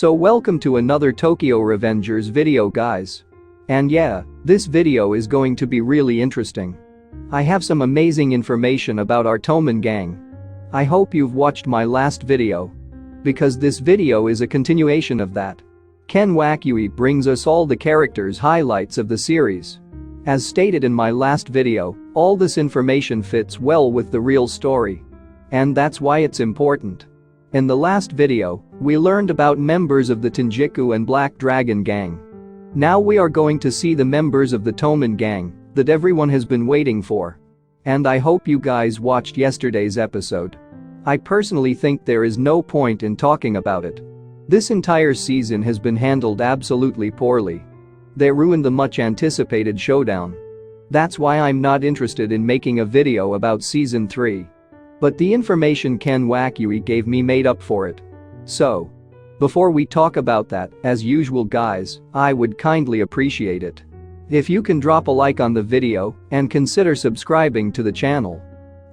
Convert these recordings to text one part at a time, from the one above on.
So welcome to another Tokyo Revengers video guys. And yeah, this video is going to be really interesting. I have some amazing information about our Toman gang. I hope you've watched my last video. Because this video is a continuation of that. Ken Wakui brings us all the characters' highlights of the series. As stated in my last video, all this information fits well with the real story. And that's why it's important. In the last video, we learned about members of the Tenjiku and Black Dragon gang. Now we are going to see the members of the Toman gang that everyone has been waiting for. And I hope you guys watched yesterday's episode. I personally think there is no point in talking about it. This entire season has been handled absolutely poorly. They ruined the much anticipated showdown. That's why I'm not interested in making a video about season 3. But the information Ken Wakui gave me made up for it. So, before we talk about that, as usual guys, I would kindly appreciate it if you can drop a like on the video and consider subscribing to the channel.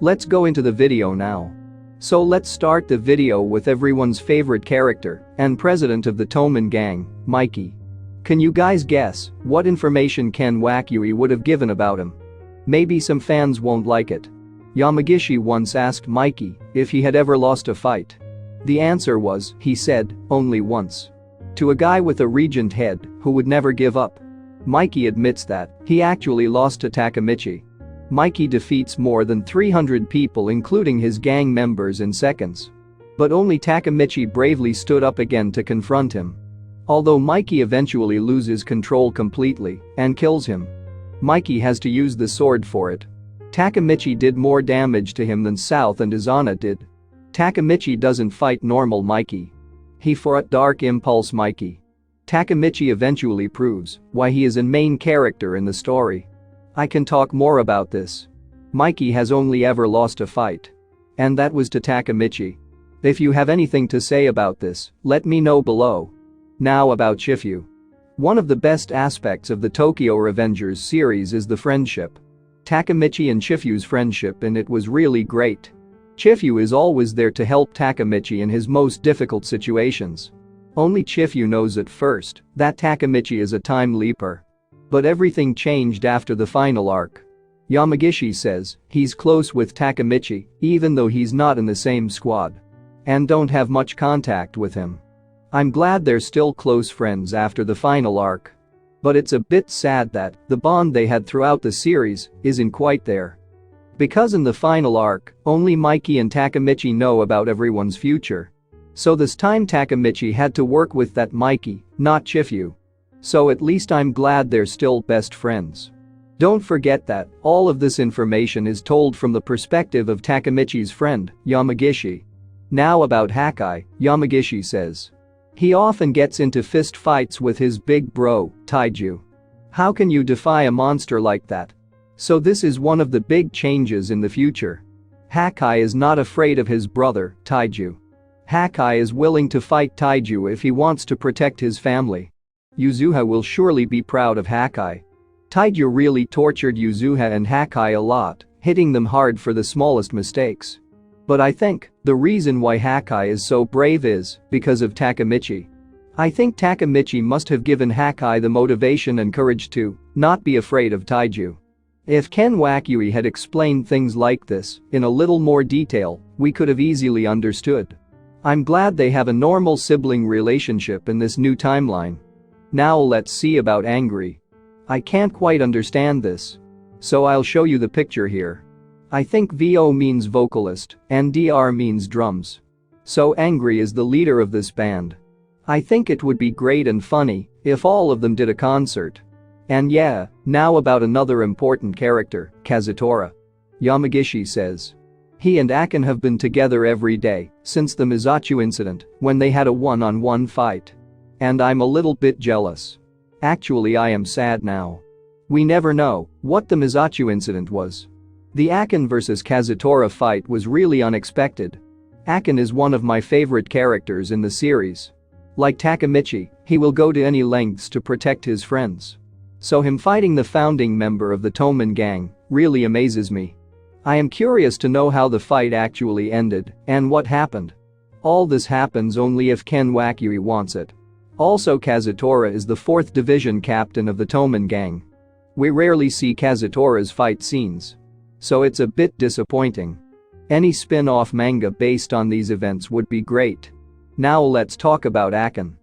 Let's go into the video now. So let's start the video with everyone's favorite character and president of the Toman gang, Mikey. Can you guys guess what information Ken Wakui would have given about him? Maybe some fans won't like it. Yamagishi once asked Mikey if he had ever lost a fight. The answer was, he said, only once. To a guy with a regent head who would never give up. Mikey admits that he actually lost to Takamichi. Mikey defeats more than 300 people including his gang members in seconds. But only Takamichi bravely stood up again to confront him. Although Mikey eventually loses control completely and kills him. Mikey has to use the sword for it. Takamichi did more damage to him than South and Izana did. Takamichi doesn't fight normal Mikey. He fought Dark Impulse Mikey. Takamichi eventually proves why he is a main character in the story. I can talk more about this. Mikey has only ever lost a fight. And that was to Takamichi. If you have anything to say about this, let me know below. Now about Chifuyu. One of the best aspects of the Tokyo Revengers series is the friendship. Takamichi and Chifuyu's friendship and it was really great. Chifuyu is always there to help Takamichi in his most difficult situations. Only Chifuyu knows at first that Takamichi is a time leaper. But everything changed after the final arc. Yamagishi says he's close with Takamichi even though he's not in the same squad. And don't have much contact with him. I'm glad they're still close friends after the final arc. But it's a bit sad that the bond they had throughout the series isn't quite there. Because in the final arc, only Mikey and Takamichi know about everyone's future. So this time Takamichi had to work with that Mikey, not Chifuyu. So at least I'm glad they're still best friends. Don't forget that all of this information is told from the perspective of Takamichi's friend, Yamagishi. Now about Hakkai, Yamagishi says. He often gets into fist fights with his big bro, Taiju. How can you defy a monster like that? So this is one of the big changes in the future. Hakkai is not afraid of his brother, Taiju. Hakkai is willing to fight Taiju if he wants to protect his family. Yuzuha will surely be proud of Hakkai. Taiju really tortured Yuzuha and Hakkai a lot, hitting them hard for the smallest mistakes. But I think the reason why Hakkai is so brave is because of Takamichi. I think Takamichi must have given Hakkai the motivation and courage to not be afraid of Taiju. If Ken Wakui had explained things like this in a little more detail, we could have easily understood. I'm glad they have a normal sibling relationship in this new timeline. Now let's see about Angry. I can't quite understand this. So I'll show you the picture here. I think VO means vocalist and DR means drums. So Angry is the leader of this band. I think it would be great and funny if all of them did a concert. And yeah, now about another important character, Kazutora. Yamagishi says. He and Akin have been together every day since the Mizachu incident when they had a one-on-one fight. And I'm a little bit jealous. Actually I am sad now. We never know what the Mizachu incident was. The Akin vs Kazutora fight was really unexpected. Akin is one of my favorite characters in the series. Like Takamichi, he will go to any lengths to protect his friends. So him fighting the founding member of the Toman gang really amazes me. I am curious to know how the fight actually ended and what happened. All this happens only if Ken Wakui wants it. Also, Kazutora is the 4th division captain of the Toman gang. We rarely see Kazutora's fight scenes. So it's a bit disappointing. Any spin-off manga based on these events would be great. Now let's talk about Akan.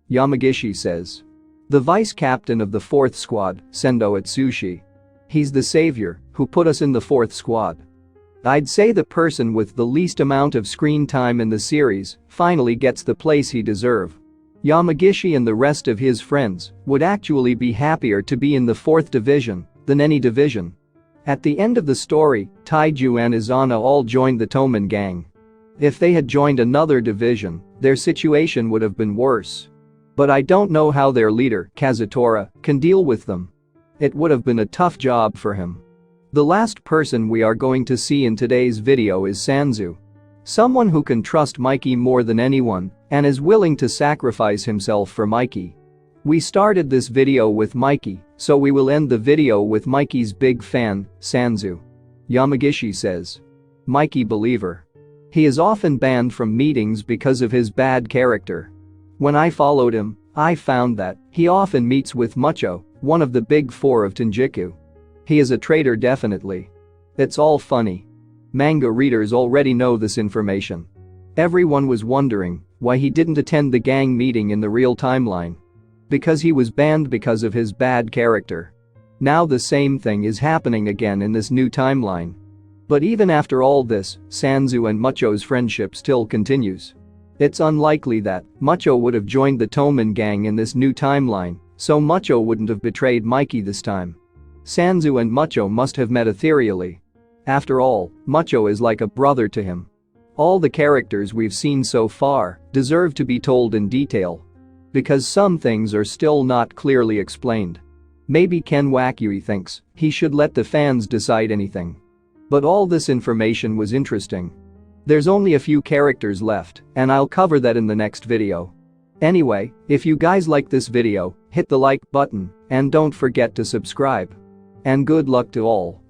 Yamagishi says. The vice captain of the 4th squad, Sendo Atsushi. He's the savior who put us in the 4th squad. I'd say the person with the least amount of screen time in the series finally gets the place he deserves. Yamagishi and the rest of his friends would actually be happier to be in the 4th division than any division. At the end of the story, Taiju and Izana all joined the Toman gang. If they had joined another division, their situation would have been worse. But I don't know how their leader, Kazutora, can deal with them. It would have been a tough job for him. The last person we are going to see in today's video is Sanzu. Someone who can trust Mikey more than anyone and is willing to sacrifice himself for Mikey. We started this video with Mikey, so we will end the video with Mikey's big fan, Sanzu. Yamagishi says. Mikey believer. He is often banned from meetings because of his bad character. When I followed him, I found that he often meets with Mucho, one of the big 4 of Tenjiku. He is a traitor definitely. It's all funny. Manga readers already know this information. Everyone was wondering why he didn't attend the gang meeting in the real timeline. Because he was banned because of his bad character. Now the same thing is happening again in this new timeline. But even after all this, Sanzu and Mucho's friendship still continues. It's unlikely that Mucho would have joined the Toman gang in this new timeline, so Mucho wouldn't have betrayed Mikey this time. Sanzu and Mucho must have met ethereally. After all, Mucho is like a brother to him. All the characters we've seen so far deserve to be told in detail. Because some things are still not clearly explained. Maybe Ken Wakui thinks he should let the fans decide anything. But all this information was interesting. There's only a few characters left, and I'll cover that in the next video. Anyway, if you guys like this video, hit the like button and don't forget to subscribe. And good luck to all.